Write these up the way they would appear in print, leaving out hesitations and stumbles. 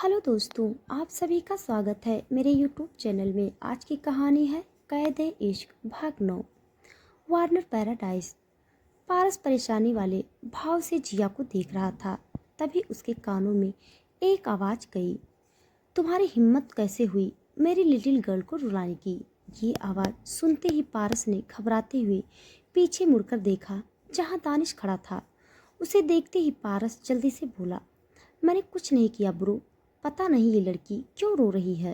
Hello दोस्तों, आप सभी का स्वागत है मेरे यूट्यूब चैनल में। आज की कहानी है कैद-ए-इश्क भाग 9। Warner paradise. पारस परेशानी वाले भाव से जिया को देख रहा था। तभी उसके कानों में एक आवाज़ गई, तुम्हारी हिम्मत कैसे हुई मेरी लिटिल गर्ल को रुलाने की। ये आवाज़ सुनते ही पारस ने घबराते हुए पीछे मुड़कर देखा जहाँ दानिश खड़ा था। उसे देखते ही पारस जल्दी से बोला, मैंने कुछ नहीं किया ब्रो, पता नहीं ये लड़की क्यों रो रही है।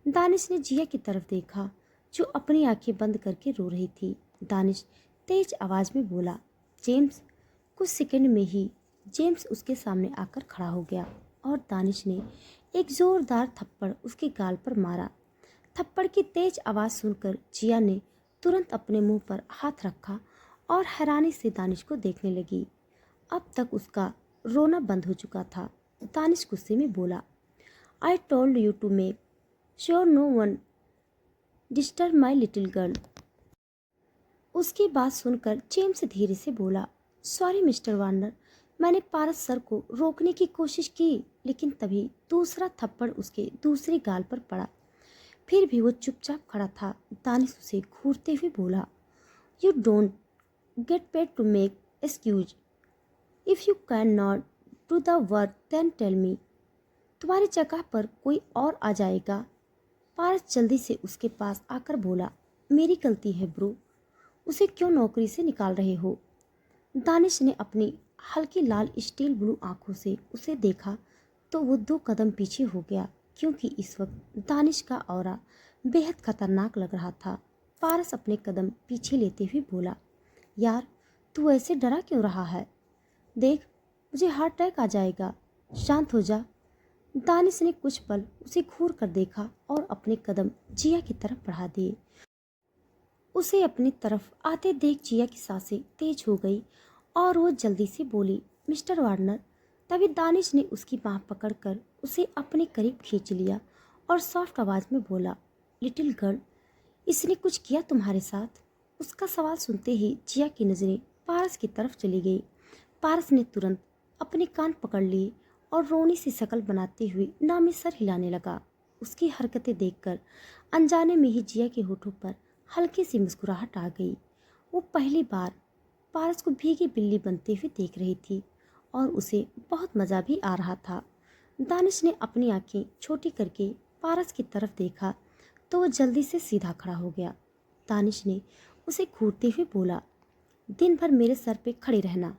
दानिश ने जिया की तरफ देखा जो अपनी आंखें बंद करके रो रही थी। दानिश तेज आवाज़ में बोला, जेम्स। कुछ सेकंड में ही जेम्स उसके सामने आकर खड़ा हो गया और दानिश ने एक जोरदार थप्पड़ उसके गाल पर मारा। थप्पड़ की तेज आवाज़ सुनकर जिया ने तुरंत अपने मुंह पर हाथ रखा और हैरानी से दानिश को देखने लगी। अब तक उसका रोना बंद हो चुका था। दानिश गुस्से में बोला, I told you to make sure no one disturb my little girl। उसकी बात सुनकर जेम्स धीरे से बोला, सॉरी मिस्टर वार्नर, मैंने पारस सर को रोकने की कोशिश की, लेकिन तभी दूसरा थप्पड़ उसके दूसरे गाल पर पड़ा। फिर भी वो चुपचाप खड़ा था। दानिश उसे घूरते हुए बोला, you don't get paid to make excuse. If you can not do the work then tell me. तुम्हारी जगह पर कोई और आ जाएगा। पारस जल्दी से उसके पास आकर बोला, मेरी गलती है ब्रो, उसे क्यों नौकरी से निकाल रहे हो। दानिश ने अपनी हल्की लाल स्टील ब्लू आंखों से उसे देखा तो वो 2 कदम पीछे हो गया, क्योंकि इस वक्त दानिश का ऑरा बेहद खतरनाक लग रहा था। पारस अपने कदम पीछे लेते हुए बोला, यार तू ऐसे डरा क्यों रहा है, देख मुझे हार्ट अटैक आ जाएगा, शांत हो जा। दानिश ने कुछ पल उसे घूर कर देखा और अपने कदम जिया की तरफ बढ़ा दिए। उसे अपनी तरफ आते देख जिया की सांसें तेज हो गई और वो जल्दी से बोली, मिस्टर वार्नर। तभी दानिश ने उसकी बाँह पकड़कर उसे अपने करीब खींच लिया और सॉफ्ट आवाज़ में बोला, लिटिल गर्ल, इसने कुछ किया तुम्हारे साथ। उसका सवाल सुनते ही जिया की नज़रें पारस की तरफ चली गई। पारस ने तुरंत अपने कान पकड़ लिए और रोनी सी शक्ल बनाते हुए ना में सर हिलाने लगा। उसकी हरकतें देखकर अनजाने में ही जिया के होठों पर हल्की सी मुस्कुराहट आ गई। वो पहली बार पारस को भीगी बिल्ली बनते हुए देख रही थी और उसे बहुत मज़ा भी आ रहा था। दानिश ने अपनी आंखें छोटी करके पारस की तरफ देखा तो वो जल्दी से सीधा खड़ा हो गया। दानिश ने उसे घूरते हुए बोला, दिन भर मेरे सर पे खड़े रहना।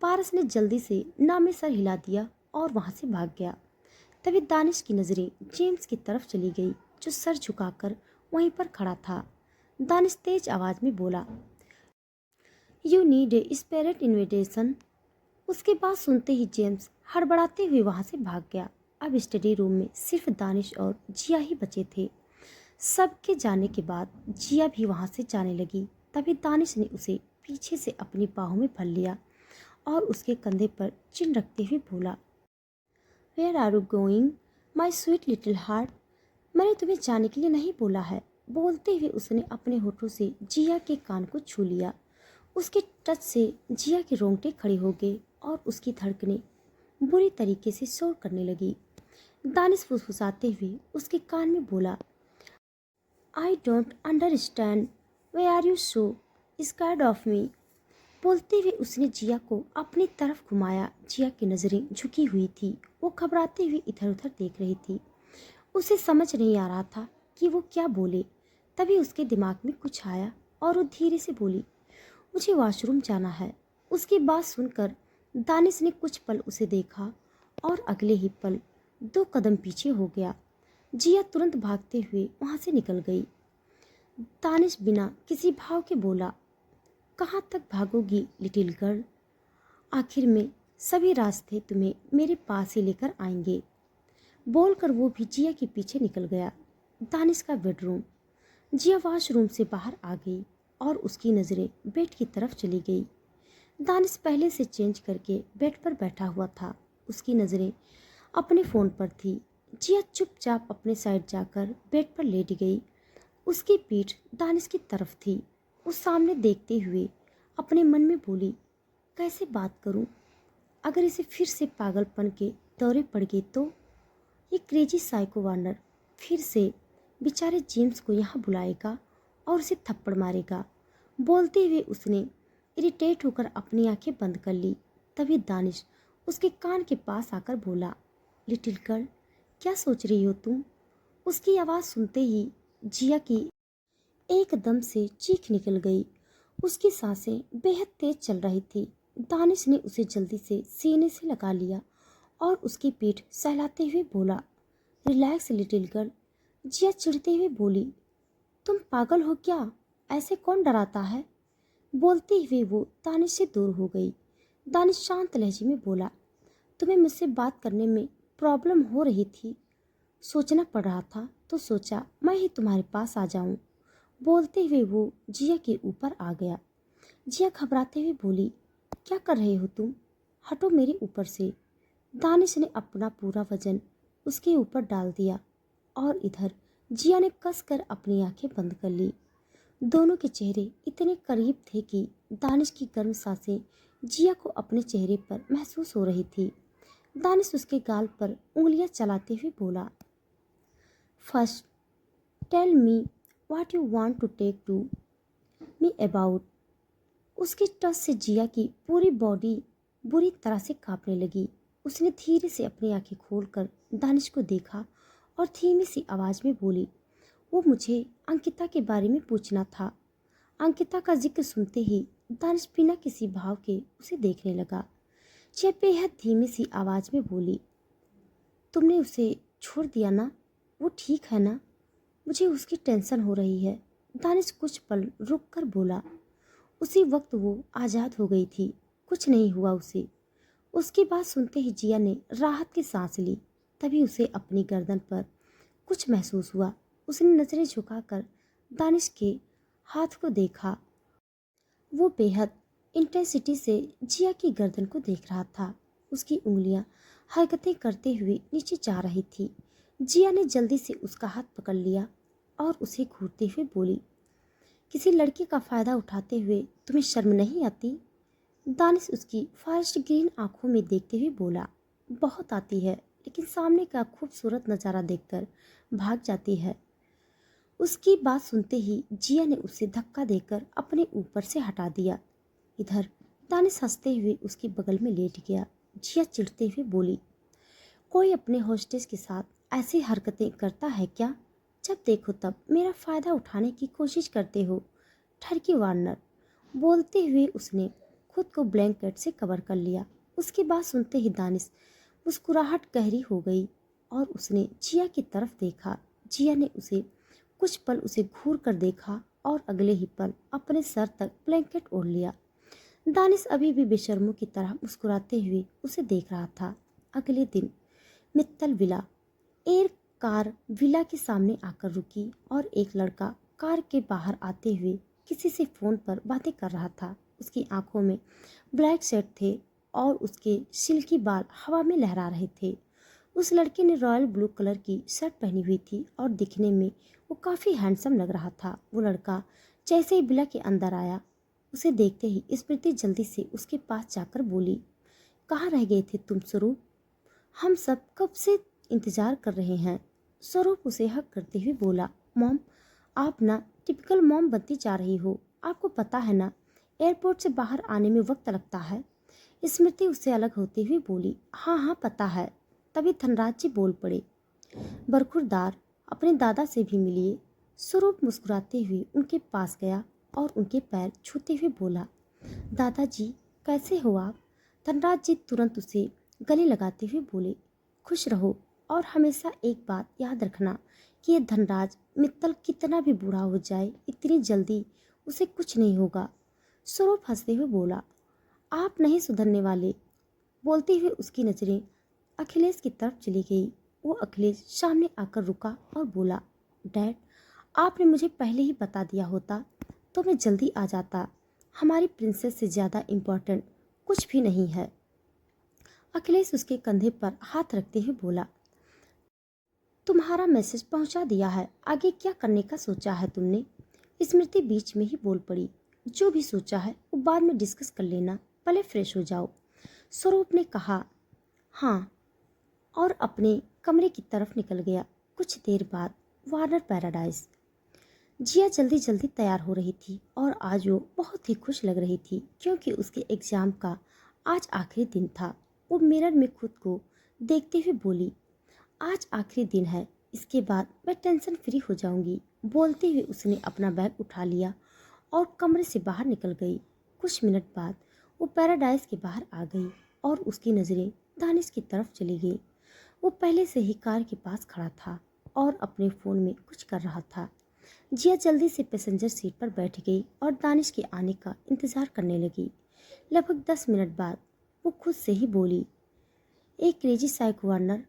पारस ने जल्दी से ना में सर हिला दिया और वहां से भाग गया। तभी दानिश की नज़रें जेम्स की तरफ चली गई जो सर झुकाकर वहीं पर खड़ा था। दानिश तेज आवाज़ में बोला, you need a spirit invitation. उसके बाद सुनते ही जेम्स हड़बड़ाते हुए वहां से भाग गया। अब स्टडी रूम में सिर्फ दानिश और जिया ही बचे थे। सबके जाने के बाद जिया भी वहां से जाने लगी। तभी दानिश ने उसे पीछे से अपनी बाहों में भर लिया और उसके कंधे पर चिन रखते हुए बोला, where are you going my sweet little heart. मैंने तुम्हें जाने के लिए नहीं बोला है। बोलते हुए उसने अपने होठों से जिया के कान को छू लिया। उसके टच से जिया के रोंगटे खड़े हो गए और उसकी धड़कनें बुरी तरीके से शोर करने लगी। दानिश फुसफुसाते हुए उसके कान में बोला, I don't understand, why are you so scared of me. बोलते हुए उसने जिया को अपनी तरफ घुमाया। जिया की नज़रें झुकी हुई थी। वो घबराते हुए इधर उधर देख रही थी। उसे समझ नहीं आ रहा था कि वो क्या बोले। तभी उसके दिमाग में कुछ आया और वो धीरे से बोली, मुझे वॉशरूम जाना है। उसकी बात सुनकर दानिश ने कुछ पल उसे देखा और अगले ही पल 2 कदम पीछे हो गया। जिया तुरंत भागते हुए वहाँ से निकल गई। दानिश बिना किसी भाव के बोला, कहाँ तक भागोगी लिटिल गर्ल, आखिर में सभी रास्ते तुम्हें मेरे पास ही लेकर आएंगे। बोलकर वो भी जिया के पीछे निकल गया। दानिश का बेडरूम। जिया वॉशरूम से बाहर आ गई और उसकी नज़रें बेड की तरफ चली गई। दानिश पहले से चेंज करके बेड पर बैठा हुआ था। उसकी नज़रें अपने फ़ोन पर थी। जिया चुपचाप अपने साइड जाकर बेड पर लेट गई। उसकी पीठ दानिश की तरफ थी। उस सामने देखते हुए अपने मन में बोली, कैसे बात करूं? अगर इसे फिर से पागलपन के दौरे पड़ गए तो। ये क्रेजी साइको वार्नर फिर से बेचारे जेम्स को यहाँ बुलाएगा और उसे थप्पड़ मारेगा। बोलते हुए उसने इरिटेट होकर अपनी आंखें बंद कर ली। तभी दानिश उसके कान के पास आकर बोला, लिटिल गर्ल, क्या सोच रही हो तुम? उसकी आवाज़ सुनते ही जिया की एकदम से चीख निकल गई। उसकी सांसें बेहद तेज चल रही थी। दानिश ने उसे जल्दी से सीने से लगा लिया और उसकी पीठ सहलाते हुए बोला, रिलैक्स लिटिल गर्ल। जिया चिढ़ते हुए बोली, तुम पागल हो क्या? ऐसे कौन डराता है? बोलते हुए वो दानिश से दूर हो गई। दानिश शांत लहजे में बोला, तुम्हें मुझसे बात करने में प्रॉब्लम हो रही थी, सोचना पड़ रहा था तो सोचा मैं ही तुम्हारे पास आ जाऊं। बोलते हुए वो जिया के ऊपर आ गया। जिया घबराते हुए बोली, क्या कर रहे हो तुम? हटो मेरे ऊपर से। दानिश ने अपना पूरा वजन उसके ऊपर डाल दिया और इधर जिया ने कसकर अपनी आंखें बंद कर ली। दोनों के चेहरे इतने करीब थे कि दानिश की गर्म सांसें जिया को अपने चेहरे पर महसूस हो रही थी। दानिश उसके गाल पर उंगलियां चलाते हुए बोला, first tell me what you want to take to me about. उसके टच से जिया की पूरी बॉडी बुरी तरह से कांपने लगी। उसने धीरे से अपनी आंखें खोलकर दानिश को देखा और धीमी सी आवाज में बोली, वो मुझे अंकिता के बारे में पूछना था। अंकिता का जिक्र सुनते ही दानिश बिना किसी भाव के उसे देखने लगा। जिया बेहद धीमी सी आवाज में बोली, तुमने उसे छोड़ दिया ना? वो ठीक है ना? मुझे उसकी टेंशन हो रही है। दानिश कुछ पल रुक कर बोला। उसी वक्त वो आज़ाद हो गई थी, कुछ नहीं हुआ उसे। उसकी बात सुनते ही जिया ने राहत की सांस ली। तभी उसे अपनी गर्दन पर कुछ महसूस हुआ। उसने नजरें झुकाकर दानिश के हाथ को देखा। वो बेहद इंटेंसिटी से जिया की गर्दन को देख रहा था। उसकी उंगलियां हरकतें करते हुए नीचे जा रही थी। जिया ने जल्दी से उसका हाथ पकड़ लिया और उसे घूरते हुए बोली, किसी लड़के का फायदा उठाते हुए तुम्हें शर्म नहीं आती? दानिश उसकी फॉरेस्ट ग्रीन आंखों में देखते हुए बोला, बहुत आती है, लेकिन सामने का खूबसूरत नज़ारा देखकर भाग जाती है। उसकी बात सुनते ही जिया ने उसे धक्का देकर अपने ऊपर से हटा दिया। इधर दानिश हंसते हुए उसके बगल में लेट गया। जिया चिढ़ते हुए बोली, कोई अपने होस्टेस के साथ ऐसी हरकतें करता है क्या? जब देखो तब मेरा फ़ायदा उठाने की कोशिश करते हो, ठरकी वार्नर। बोलते हुए उसने खुद को ब्लैंकेट से कवर कर लिया। उसकी बात सुनते ही दानिश मुस्कुराहट गहरी हो गई और उसने जिया की तरफ देखा। जिया ने उसे कुछ पल उसे घूर कर देखा और अगले ही पल अपने सर तक ब्लैंकेट ओढ़ लिया। दानिश अभी भी बेशर्मों की तरह मुस्कुराते हुए उसे देख रहा था। अगले दिन Mittal villa air car villa के सामने आकर रुकी और एक लड़का कार के बाहर आते हुए किसी से फोन पर बातें कर रहा था। उसकी आंखों में ब्लैक शर्ट थे और उसके सिल्की बाल हवा में लहरा रहे थे। उस लड़के ने रॉयल ब्लू कलर की शर्ट पहनी हुई थी और दिखने में वो काफ़ी हैंडसम लग रहा था। वो लड़का जैसे ही विला के अंदर आया, उसे देखते ही स्मृति जल्दी से उसके पास जाकर बोली, कहाँ रह गए थे तुम स्वरूप? हम सब कब से इंतजार कर रहे हैं। स्वरूप उसे हक करते हुए बोला, मॉम, आप ना टिपिकल मॉम बनती जा रही हो। आपको पता है ना, एयरपोर्ट से बाहर आने में वक्त लगता है। स्मृति उससे अलग होते हुए बोली, हाँ हाँ पता है। तभी धनराज जी बोल पड़े, बरखुरदार, अपने दादा से भी मिलिए। स्वरूप मुस्कुराते हुए उनके पास गया और उनके पैर छूते हुए बोला, दादाजी कैसे हो आप? धनराज जी तुरंत उसे गले लगाते हुए बोले, खुश रहो और हमेशा एक बात याद रखना कि ये धनराज मित्तल कितना भी बूढ़ा हो जाए, इतनी जल्दी उसे कुछ नहीं होगा। स्वरूप हंसते हुए बोला, आप नहीं सुधरने वाले। बोलते हुए उसकी नज़रें अखिलेश की तरफ चली गई। वो अखिलेश सामने आकर रुका और बोला, डैड, आपने मुझे पहले ही बता दिया होता तो मैं जल्दी आ जाता। हमारी प्रिंसेस से ज़्यादा इम्पोर्टेंट कुछ भी नहीं है। अखिलेश उसके कंधे पर हाथ रखते हुए बोला, तुम्हारा मैसेज पहुंचा दिया है, आगे क्या करने का सोचा है तुमने? स्मृति बीच में ही बोल पड़ी, जो भी सोचा है वो बाद में डिस्कस कर लेना, पहले फ्रेश हो जाओ। स्वरूप ने कहा, हाँ, और अपने कमरे की तरफ निकल गया। कुछ देर बाद वार्नर पैराडाइज। जिया जल्दी जल्दी तैयार हो रही थी और आज वो बहुत ही खुश लग रही थी क्योंकि उसके एग्ज़ाम का आज आखिरी दिन था। वो मिरर में खुद को देखते हुए बोली, आज आखिरी दिन है, इसके बाद मैं टेंशन फ्री हो जाऊंगी। बोलते हुए उसने अपना बैग उठा लिया और कमरे से बाहर निकल गई। कुछ मिनट बाद वो पैराडाइज के बाहर आ गई और उसकी नज़रें दानिश की तरफ चली गई। वो पहले से ही कार के पास खड़ा था और अपने फ़ोन में कुछ कर रहा था। जिया जल्दी से पैसेंजर सीट पर बैठ गई और दानिश के आने का इंतज़ार करने लगी। लगभग 10 मिनट बाद वो खुद से ही बोली, एक क्रेजी साइको वार्नर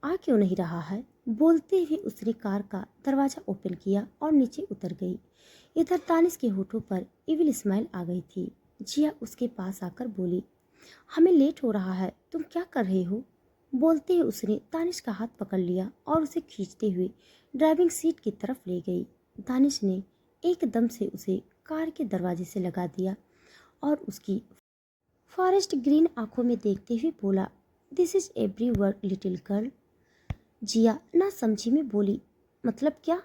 आ क्यों नहीं रहा है। बोलते हुए उसने कार का दरवाज़ा ओपन किया और नीचे उतर गई। इधर दानिश के होठों पर इविल स्माइल आ गई थी। जिया उसके पास आकर बोली, हमें लेट हो रहा है, तुम क्या कर रहे हो। बोलते हुए उसने दानिश का हाथ पकड़ लिया और उसे खींचते हुए ड्राइविंग सीट की तरफ ले गई। दानिश ने एकदम से उसे कार के दरवाजे से लगा दिया और उसकी फॉरेस्ट ग्रीन आंखों में देखते हुए बोला, this is every word little girl. Jiya ना समझी में बोली, मतलब क्या।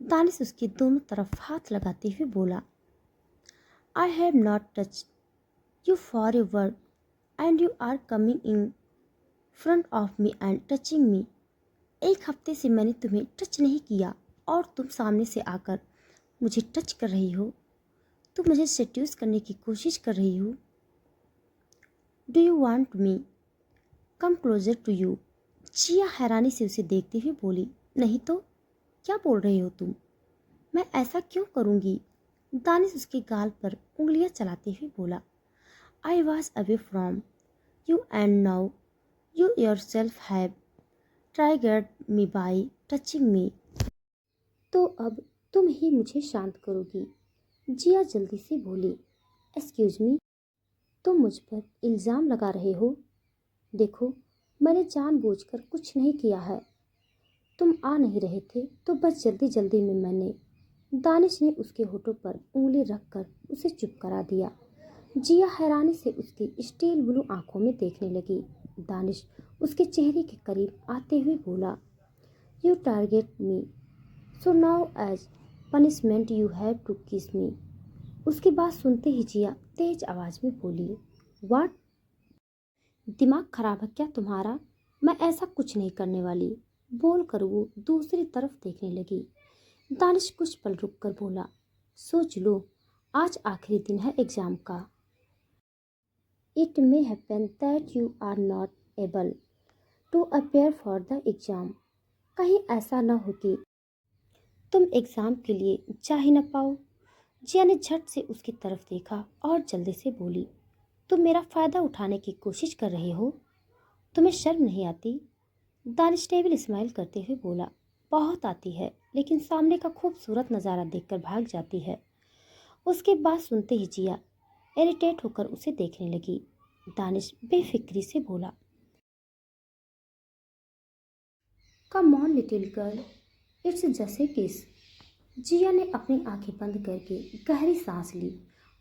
दानिश उसके दोनों तरफ हाथ लगाते हुए बोला, I have not touch you for a word and you are coming in front of me and touching me. एक हफ्ते से मैंने तुम्हें टच नहीं किया और तुम सामने से आकर मुझे टच कर रही हो। तुम मुझे सेड्यूस करने की कोशिश कर रही हो। Do you want me come closer to you. Jiya हैरानी से उसे देखते हुए बोली, नहीं तो क्या बोल रहे हो तुम, मैं ऐसा क्यों करूँगी। दानिश उसके गाल पर उंगलियां चलाते हुए बोला, I was away from you and now you yourself have triggered me by touching me. तो अब तुम ही मुझे शांत करोगी। जिया जल्दी से बोली, एक्सक्यूज मी, तुम मुझ पर इल्ज़ाम लगा रहे हो। देखो, मैंने जानबूझकर कुछ नहीं किया है। तुम आ नहीं रहे थे तो बस जल्दी जल्दी में मैंने। दानिश ने उसके होठों पर उंगली रखकर उसे चुप करा दिया। जिया हैरानी से उसकी स्टील ब्लू आंखों में देखने लगी। दानिश उसके चेहरे के करीब आते हुए बोला, you target me, so now as punishment you have to kiss me. उसकी बात सुनते ही जिया तेज आवाज में बोली, व्हाट, दिमाग खराब है क्या तुम्हारा, मैं ऐसा कुछ नहीं करने वाली। बोलकर वो दूसरी तरफ देखने लगी। दानिश कुछ पल रुक कर बोला, सोच लो, आज आखिरी दिन है एग्जाम का। It may happen that you are not able to appear for the exam. कहीं ऐसा न हो कि तुम एग्जाम के लिए जा ही न पाओ। जिया ने झट से उसकी तरफ देखा और जल्दी से बोली, तुम मेरा फ़ायदा उठाने की कोशिश कर रहे हो, तुम्हें शर्म नहीं आती। दानिश टेबल स्माइल करते हुए बोला, बहुत आती है, लेकिन सामने का खूबसूरत नज़ारा देखकर भाग जाती है। उसके बात सुनते ही जिया इरिटेट होकर उसे देखने लगी। दानिश बेफिक्री से बोला, come on little girl, it's just a किस। जिया ने अपनी आंखें बंद करके गहरी सांस ली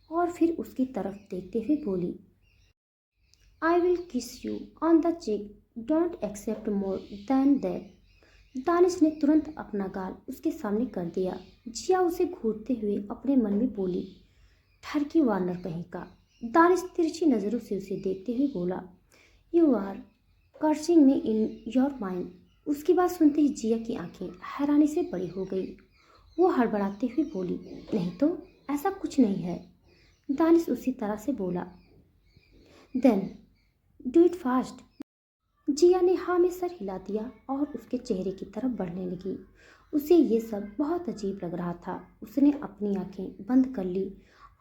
और फिर उसकी तरफ देखते हुए बोली, I will kiss you on the cheek, don't accept more than that. Danish ने तुरंत अपना गाल उसके सामने कर दिया। जिया उसे घूरते हुए अपने मन में बोली, ठरकी वार्नर कहीं का। दानिश तिरछी नज़रों से उसे देखते हुए बोला, you are cursing me in your mind. उसकी बात सुनते ही जिया की आंखें हैरानी से बड़ी हो गई। वो हड़बड़ाते हुए बोली, नहीं तो ऐसा कुछ नहीं है। दानिश उसी तरह से बोला, देन डू इट फास्ट। जिया ने हाँ में सर हिला दिया और उसके चेहरे की तरफ बढ़ने लगी। उसे ये सब बहुत अजीब लग रहा था। उसने अपनी आंखें बंद कर ली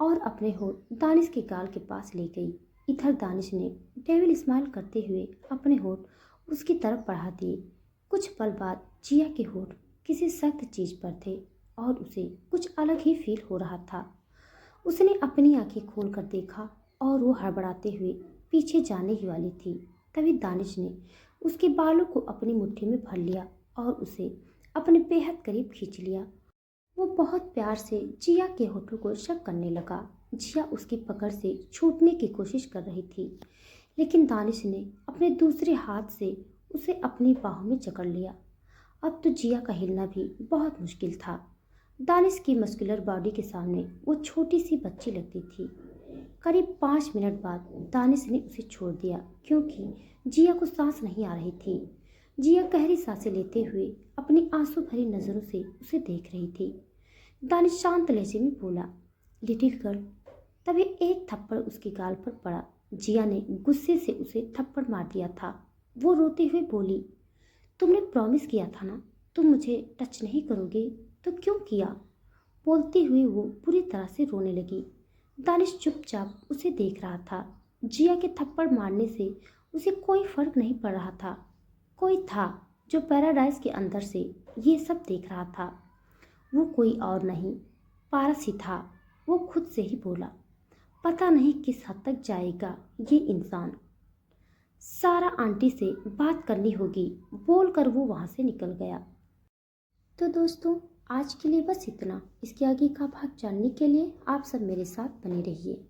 और अपने होठ दानिश के गाल के पास ले गई। इधर दानिश ने डेविल स्माइल करते हुए अपने होठ उसकी तरफ बढ़ा दिए। कुछ पल बाद जिया के होठ किसी सख्त चीज़ पर थे और उसे कुछ अलग ही फील हो रहा था। उसने अपनी आंखें खोलकर देखा और वो हड़बड़ाते हुए पीछे जाने ही वाली थी। तभी दानिश ने उसके बालों को अपनी मुट्ठी में भर लिया और उसे अपने बेहद करीब खींच लिया। वो बहुत प्यार से जिया के होठों को शक करने लगा। जिया उसकी पकड़ से छूटने की कोशिश कर रही थी, लेकिन दानिश ने अपने दूसरे हाथ से उसे अपनी बाहों में जकड़ लिया। अब तो जिया का हिलना भी बहुत मुश्किल था। दानिश की मस्कुलर बॉडी के सामने वो छोटी सी बच्ची लगती थी। करीब 5 मिनट बाद दानिश ने उसे छोड़ दिया क्योंकि जिया को सांस नहीं आ रही थी। जिया गहरी सांसें लेते हुए अपनी आंसू भरी नजरों से उसे देख रही थी। दानिश शांत लहजे में बोला, लिटिल गर्ल। तभी एक थप्पड़ उसके गाल पर पड़ा। जिया ने गुस्से से उसे थप्पड़ मार दिया था। वो रोते हुए बोली, तुमने प्रॉमिस किया था ना, तुम मुझे टच नहीं करोगे, तो क्यों किया? बोलते हुए वो पूरी तरह से रोने लगी। दानिश चुपचाप उसे देख रहा था। जिया के थप्पड़ मारने से उसे कोई फर्क नहीं पड़ रहा था। कोई था जो पैराडाइज के अंदर से ये सब देख रहा था। वो कोई और नहीं, पारस ही था। वो खुद से ही बोला, पता नहीं किस हद तक जाएगा ये इंसान। सारा आंटी से बात करनी होगी, बोलकर वो वहां से निकल गया। तो दोस्तों, आज के लिए बस इतना। इसके आगे का भाग जानने के लिए आप सब मेरे साथ बने रहिए।